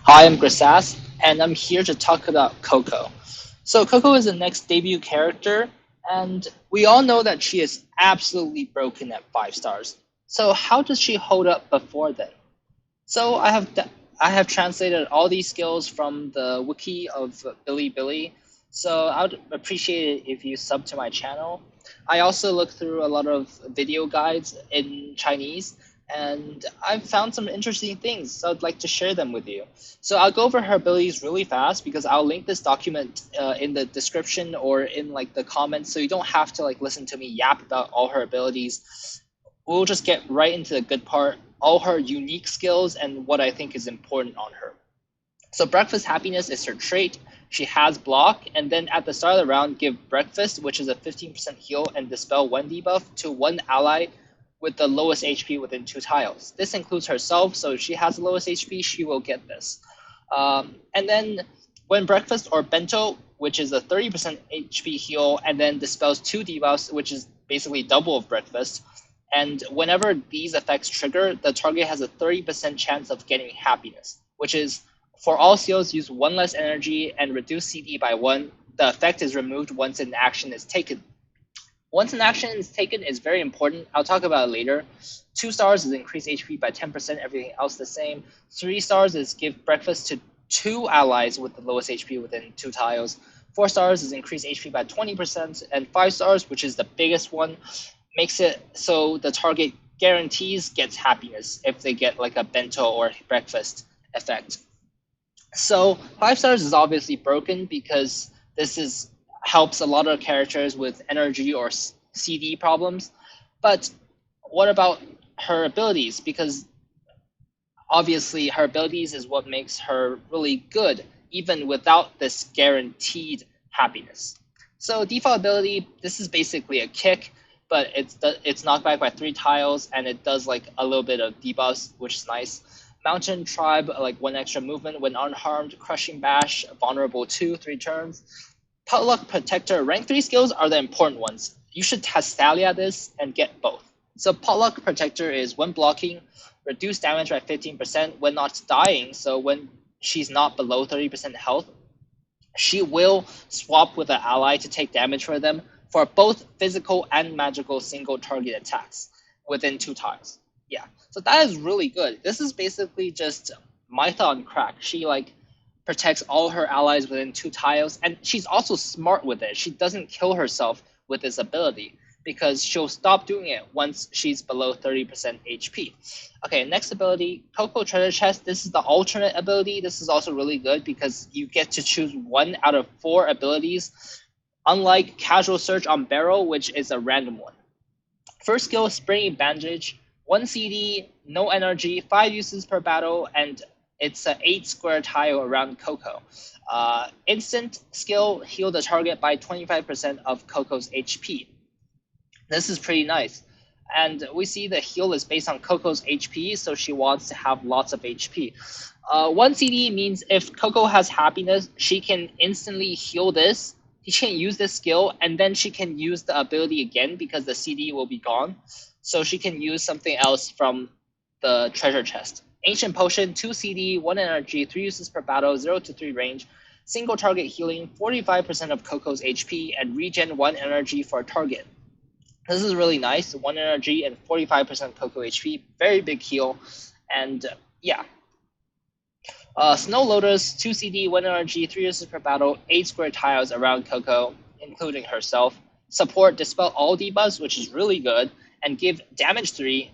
Hi, I'm Grisas, and I'm here to talk about Coco. So Coco is the next debut character, and we all know that she is absolutely broken at 5 stars. So how does she hold up before then? So I have translated all these skills from the wiki of Bilibili. So I would appreciate it if you sub to my channel. I also looked through a lot of video guides in Chinese, and I've found some interesting things. So I'd like to share them with you. So I'll go over her abilities really fast because I'll link this document in the description or in like the comments, so you don't have to like listen to me yap about all her abilities. We'll just get right into the good part, all her unique skills and what I think is important on her. So breakfast happiness is her trait. She has block, and then at the start of the round, give breakfast, which is a 15% heal, and dispel one debuff to one ally with the lowest HP within 2 tiles. This includes herself, so if she has the lowest HP, she will get this. And then when breakfast or bento, which is a 30% HP heal, and then dispels 2 debuffs, which is basically double of breakfast. And whenever these effects trigger, the target has a 30% chance of getting happiness, which is for all skills, use 1 less energy and reduce CD by 1. The effect is removed once an action is taken. Once an action is taken is very important. I'll talk about it later. 2 stars is increase HP by 10%, everything else the same. 3 stars is give breakfast to 2 allies with the lowest HP within 2 tiles. 4 stars is increase HP by 20%, and 5 stars, which is the biggest one, makes it so the target guarantees gets happiness if they get like a bento or breakfast effect. So 5 stars is obviously broken because this is helps a lot of characters with energy or CD problems. But what about her abilities? Because obviously her abilities is what makes her really good, even without this guaranteed happiness. So default ability, this is basically a kick, but it's knocked back by 3 tiles, and it does like a little bit of debuffs, which is nice. Mountain Tribe, like 1 extra movement when unharmed. Crushing Bash, vulnerable 2, 3 turns. Potluck Protector, rank 3 skills are the important ones. You should test Thalia this and get both. So Potluck Protector is when blocking, reduce damage by 15% when not dying. So when she's not below 30% health, she will swap with an ally to take damage for them for both physical and magical single target attacks within 2 tiles. Yeah, so that is really good. This is basically just Mytha on crack. She like protects all her allies within 2 tiles, and she's also smart with it. She doesn't kill herself with this ability because she'll stop doing it once she's below 30% HP. Okay, next ability, Coco Treasure Chest. This is the alternate ability. This is also really good because you get to choose 1 out of 4 abilities, unlike Casual Search on Barrel, which is a random one. First skill, Springy Bandage. 1 CD, no energy, 5 uses per battle, and it's an 8 square tile around Coco. Instant skill, heal the target by 25% of Coco's HP. This is pretty nice. And we see the heal is based on Coco's HP, so she wants to have lots of HP. 1 CD means if Coco has happiness, she can instantly heal this. She can use this skill, and then she can use the ability again because the CD will be gone. So she can use something else from the treasure chest. Ancient Potion, 2 CD, 1 energy, 3 uses per battle, 0 to 3 range. Single target healing, 45% of Coco's HP, and regen 1 energy for a target. This is really nice. 1 energy and 45% Coco HP. Very big heal. And yeah. Snow Lotus, 2 CD, 1 energy, 3 uses per battle, 8 square tiles around Coco, including herself. Support Dispel all debuffs, which is really good. And give damage 3,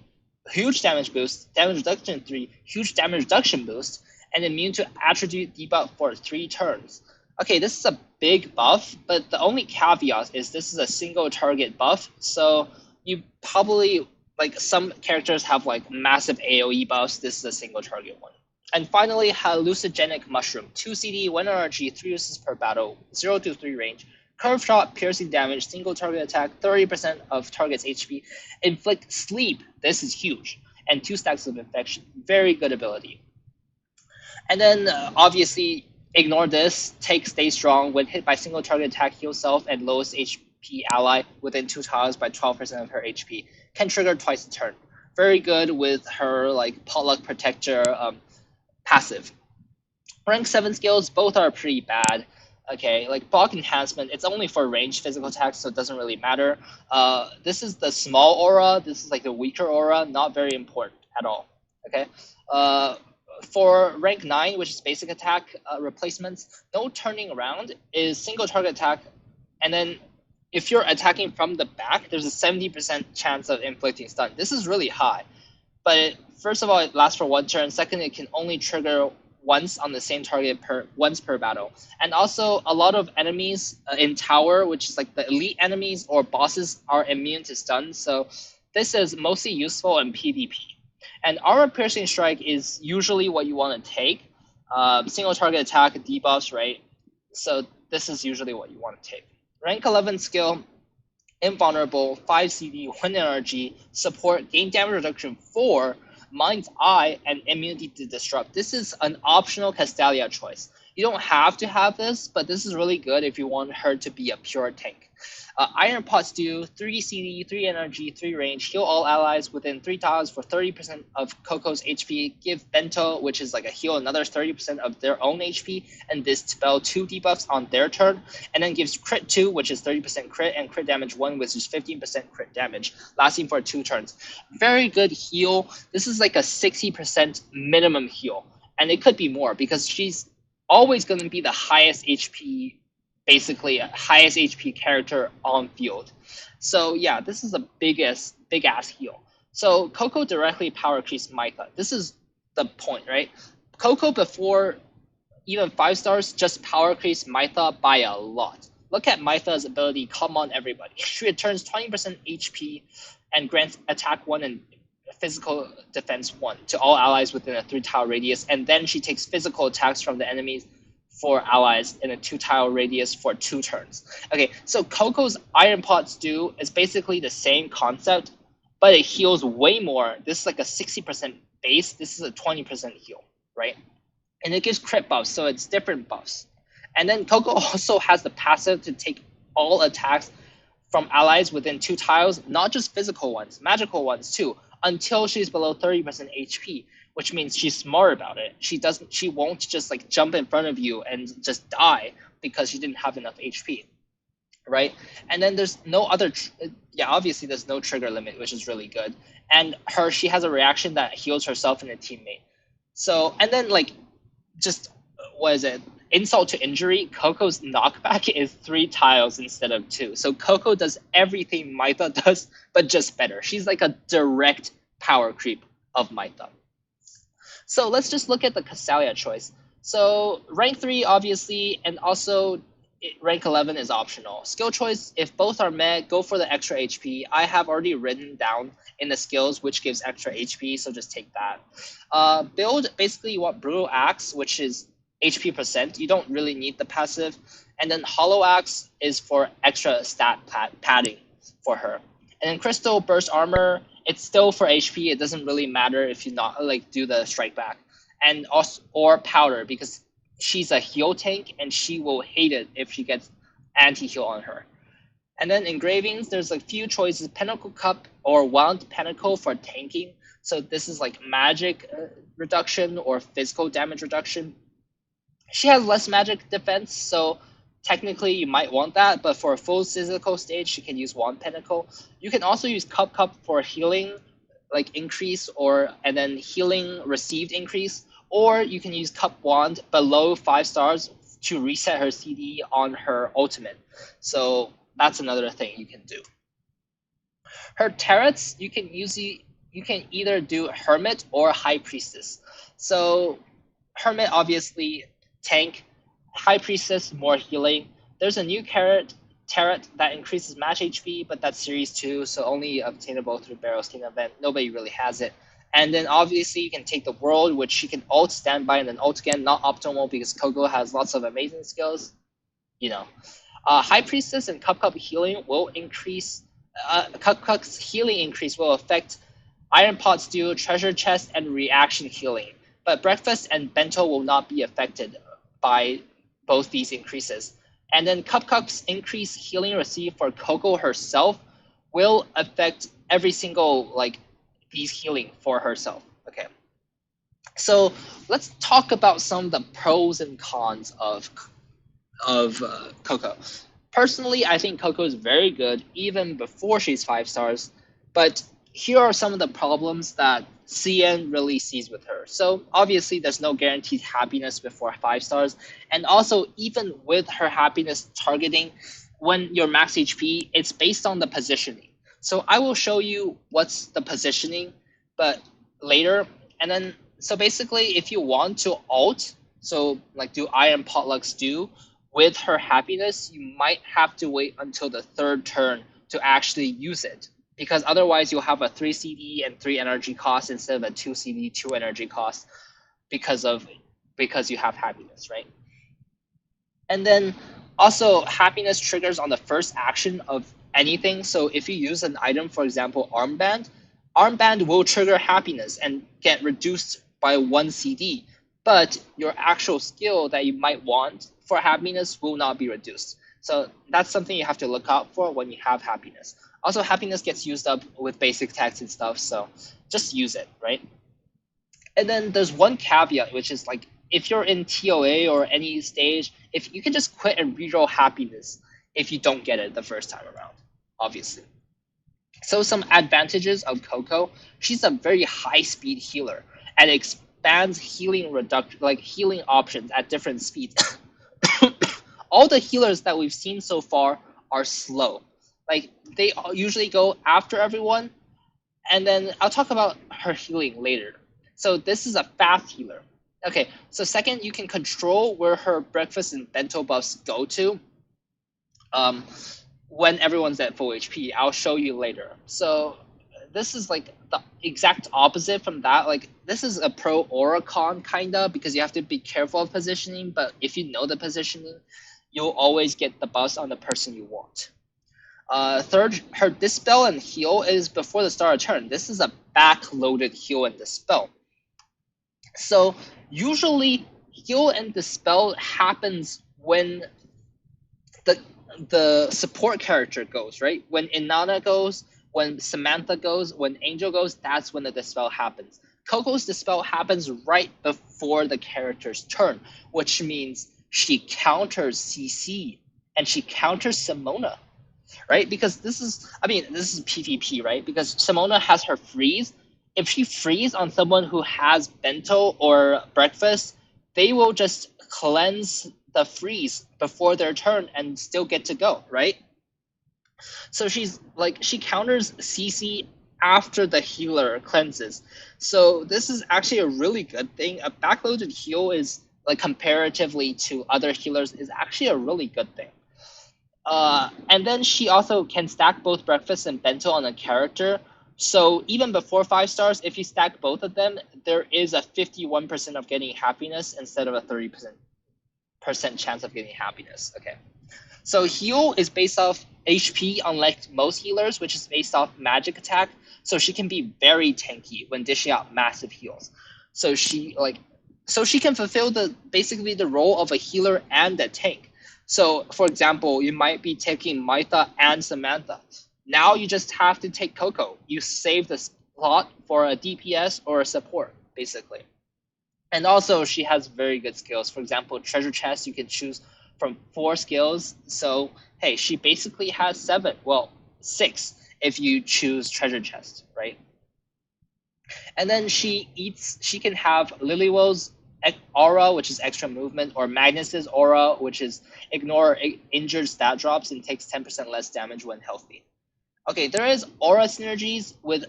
huge damage boost, damage reduction 3, huge damage reduction boost, and immune to attribute debuff for 3 turns. Okay, this is a big buff, but the only caveat is this is a single target buff, so you probably, like some characters have like massive AoE buffs, this is a single target one. And finally, Hallucinogenic Mushroom, 2 CD, 1 energy, 3 uses per battle, 0 to 3 range. Curve shot, piercing damage, single target attack, 30% of target's HP. Inflict sleep, this is huge. And 2 stacks of infection, very good ability. And then obviously, ignore this, take Stay Strong. When hit by single target attack, heal self and lowest HP ally within 2 tiles by 12% of her HP. Can trigger twice a turn. Very good with her like Potluck Protector passive. Rank 7 skills, both are pretty bad. Okay, like block enhancement, it's only for ranged physical attacks, so it doesn't really matter. This is the small aura. This is like the weaker aura, not very important at all. Okay. For rank 9, which is basic attack replacements, no turning around is single target attack, and then if you're attacking from the back, there's a 70% chance of inflicting stun. This is really high. But first of all, it lasts for 1 turn. Second, it can only trigger once on the same target once per battle. And also, a lot of enemies in tower, which is like the elite enemies or bosses, are immune to stun. So this is mostly useful in PvP. And armor piercing strike is usually what you want to take. Single target attack debuffs, right? So this is usually what you want to take. Rank 11 skill, invulnerable, 5 CD, 1 NRG, support, gain damage reduction 4, Mind's Eye, and immunity to disrupt. This is an optional Castalia choice. You don't have to have this, but this is really good if you want her to be a pure tank. Iron Pots do 3 CD, 3 energy, 3 range, heal all allies within 3 tiles for 30% of Coco's HP, give Bento, which is like a heal, another 30% of their own HP, and dispel 2 debuffs on their turn, and then gives crit 2, which is 30% crit, and crit damage 1, which is 15% crit damage, lasting for 2 turns. Very good heal. This is like a 60% minimum heal, and it could be more because she's always going to be the highest HP, basically highest HP character on field. So yeah, this is the big ass heal. So Coco directly power creeps Mytha. This is the point, right? Coco before even 5 stars just power creeps Mytha by a lot. Look at Mytha's ability, come on everybody. She returns 20% HP and grants attack 1 and physical defense 1 to all allies within a 3-tile radius, and then she takes physical attacks from the enemies for allies in a 2-tile radius for 2 turns. Okay, so Coco's Iron Pots do is basically the same concept, but it heals way more. This is like a 60% base. This is a 20% heal, right? And it gives crit buffs, so it's different buffs. And then Coco also has the passive to take all attacks from allies within 2 tiles, not just physical ones, magical ones too, until she's below 30% HP, which means she's smart about it. She won't just like jump in front of you and just die because she didn't have enough HP, right? And then there's no other, obviously there's no trigger limit, which is really good. And she has a reaction that heals herself and a teammate. So, and then like, just, what is it? Insult to injury, Coco's knockback is 3 tiles instead of 2. So Coco does everything Mytha does, but just better. She's like a direct power creep of Mytha. So let's just look at the Castalia choice. So rank 3, obviously, and also rank 11 is optional. Skill choice, if both are met, go for the extra HP. I have already written down in the skills which gives extra HP, so just take that. Build, basically you want Brutal Axe, which is HP percent. You don't really need the passive. And then Hollow Axe is for extra stat padding for her. And then Crystal Burst Armor, it's still for HP. It doesn't really matter if you not like do the strike back. And also, or Powder, because she's a heal tank and she will hate it if she gets anti-heal on her. And then engravings, there's a few choices: Pinnacle Cup or Wound Pinnacle for tanking. So this is like magic reduction or physical damage reduction. She has less magic defense, so technically you might want that, but for a full physical stage, you can use Wand Pinnacle. You can also use Cup for healing, like increase, and then healing received increase, or you can use Cup Wand below 5 stars to reset her CD on her ultimate. So that's another thing you can do. Her turrets, you can either do Hermit or High Priestess. So Hermit, obviously, tank. High Priestess, more healing. There's a new turret that increases match HP, but that's Series 2, so only obtainable through Barrow's Team event. Nobody really has it. And then obviously you can take the World, which she can ult, standby, and then ult again. Not optimal because Coco has lots of amazing skills. You know. High Priestess and Cup healing will increase. Cup's healing increase will affect Iron Pots do, Treasure Chest, and Reaction healing. But Breakfast and Bento will not be affected by both these increases. And then Cup's increased healing received for Coco herself will affect every single these healing for herself. Okay. So let's talk about some of the pros and cons of Coco. Personally, I think Coco is very good even before she's 5 stars, but here are some of the problems that CN really sees with her. So obviously, there's no guaranteed happiness before 5 stars, and also even with her happiness targeting, when you're max HP, it's based on the positioning. So I will show you what's the positioning, but later, and then so basically, if you want to alt, so like do Iron Potluck's do with her happiness, you might have to wait until the third turn to actually use it, because otherwise you'll have a 3 CD and 3 energy cost instead of a 2 CD 2 energy cost because you have happiness, right? And then also happiness triggers on the first action of anything. So if you use an item, for example, armband will trigger happiness and get reduced by 1 CD, but your actual skill that you might want for happiness will not be reduced. So that's something you have to look out for when you have happiness. Also, happiness gets used up with basic text and stuff, so just use it, right? And then there's one caveat, which is like if you're in TOA or any stage, if you can just quit and reroll happiness if you don't get it the first time around, obviously. So some advantages of Coco: she's a very high speed healer and expands healing options at different speeds. All the healers that we've seen so far are slow. Like they usually go after everyone, and then I'll talk about her healing later. So this is a fast healer. Okay, so second, you can control where her breakfast and bento buffs go to um, when everyone's at full HP. I'll show you later. So this is like the exact opposite from that. Like this is a pro or a con kinda, because you have to be careful of positioning, but if you know the positioning, you'll always get the buffs on the person you want. Third, her dispel and heal is before the start of turn. This is a back-loaded heal and dispel. So usually heal and dispel happens when the the support character goes, right? When Inanna goes, when Samantha goes, when Angel goes, that's when the dispel happens. Coco's dispel happens right before the character's turn, which means she counters CC and she counters Simona, right? Because this is PvP, right? Because Simona has her freeze. If she freeze on someone who has bento or breakfast, they will just cleanse the freeze before their turn and still get to go, right? So she counters CC after the healer cleanses. So this is actually a really good thing. A backloaded heal is like comparatively to other healers is actually a really good thing. And then she also can stack both breakfast and bento on a character. So even before 5 stars, if you stack both of them, there is a 51% of getting happiness instead of a 30% chance of getting happiness. Okay. So heal is based off HP, unlike most healers, which is based off magic attack. So she can be very tanky when dishing out massive heals. So she can fulfill basically the role of a healer and a tank. So, for example, you might be taking Maitha and Samantha. Now you just have to take Coco. You save the slot for a DPS or a support, basically. And also, she has very good skills. For example, treasure chest, you can choose from 4 skills. So, hey, she basically has 7. Well, 6 if you choose treasure chest, right? And then she can have Lilywell's aura, which is extra movement, or Magnus's aura, which is ignore injured stat drops and takes 10% less damage when healthy. Okay, there is aura synergies with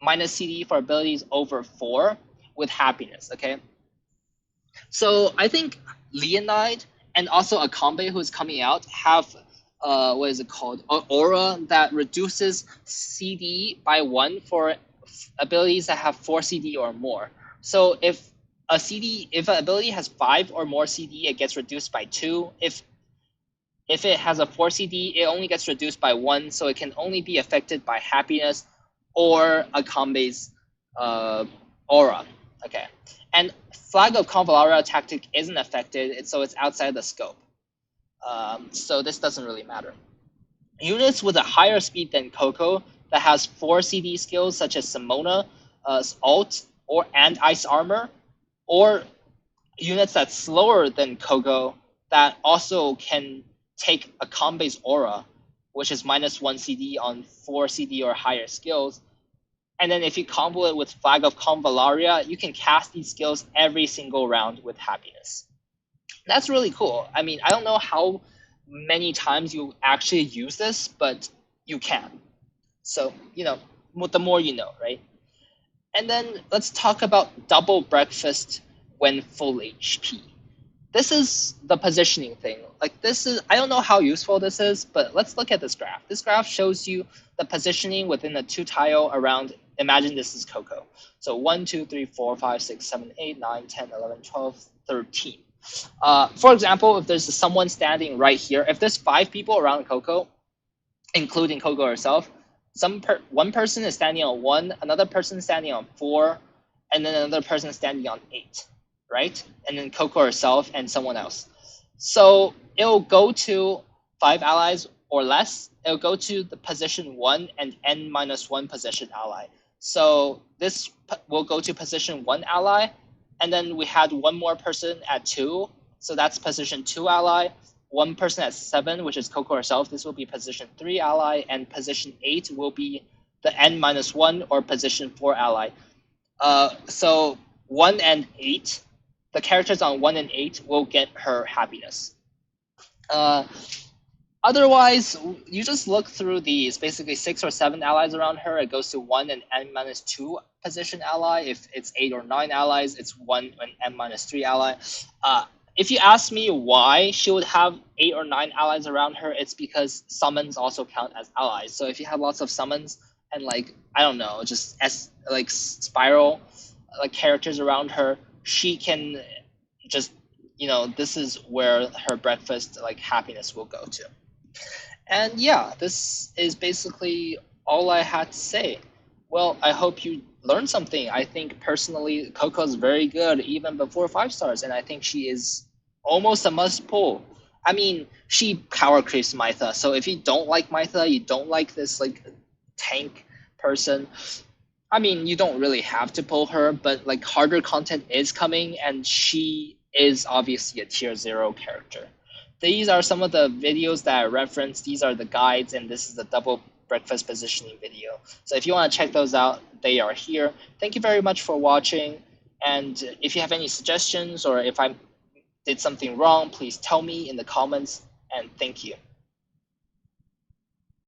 minus CD for abilities over 4 with happiness, okay? So I think Leonide and also Akambe, who's coming out, have what is it called? Aura that reduces CD by 1 for abilities that have 4 CD or more. So if an ability has 5 or more CD, it gets reduced by 2. If it has a 4 CD, it only gets reduced by 1, so it can only be affected by happiness or Akambe's aura. Okay. And Flag of Convalara tactic isn't affected, so it's outside the scope. So this doesn't really matter. Units with a higher speed than Coco that has 4 CD skills, such as Simona, Alt, and Ice Armor, or units that's slower than Koko that also can take a com-based aura, which is -1 CD on 4 CD or higher skills. And then if you combo it with Flag of Convallaria, you can cast these skills every single round with happiness. That's really cool. I mean, I don't know how many times you actually use this, but you can. So, the more you know, right? And then let's talk about double breakfast when full HP. This is the positioning thing. I don't know how useful this is, but let's look at this graph. This graph shows you the positioning within the 2 tile around, imagine this is Koko. So 1, 2, 3, 4, 5, 6, 7, 8, 9, 10, 11, 12, 13. For example, if there's someone standing right here, if there's 5 people around Koko, including Koko herself, one person is standing on 1, another person is standing on 4, and then another person is standing on 8, right? And then Koko herself and someone else. So it'll go to 5 allies or less. It'll go to the position 1 and n-1 position ally. So this will go to position 1 ally, and then we had one more person at 2, so that's position 2 ally. One person at 7, which is Koko herself, this will be position 3 ally, and position 8 will be the n-1 or position 4 ally. So 1 and 8, the characters on 1 and 8 will get her happiness. Otherwise, you just look through these, basically 6 or 7 allies around her, it goes to 1 and n-2 position ally. If it's 8 or 9 allies, it's 1 and n-3 ally. If you ask me why she would have 8 or 9 allies around her, it's because summons also count as allies. So if you have lots of summons and I don't know, just as spiral characters around her, she can just, this is where her breakfast happiness will go to. And yeah, this is basically all I had to say. Well, I hope you learned something. I think personally, Koko's very good even before 5 stars, and I think she is almost a must pull. I mean, she power creeps Mytha, so if you don't like Mytha, you don't like this tank person, I mean, you don't really have to pull her, but harder content is coming, and she is obviously a tier 0 character. These are some of the videos that I referenced. These are the guides, and this is the double breakfast positioning video. So if you want to check those out, they are here. Thank you very much for watching. And if you have any suggestions or if I did something wrong, please tell me in the comments. And thank you.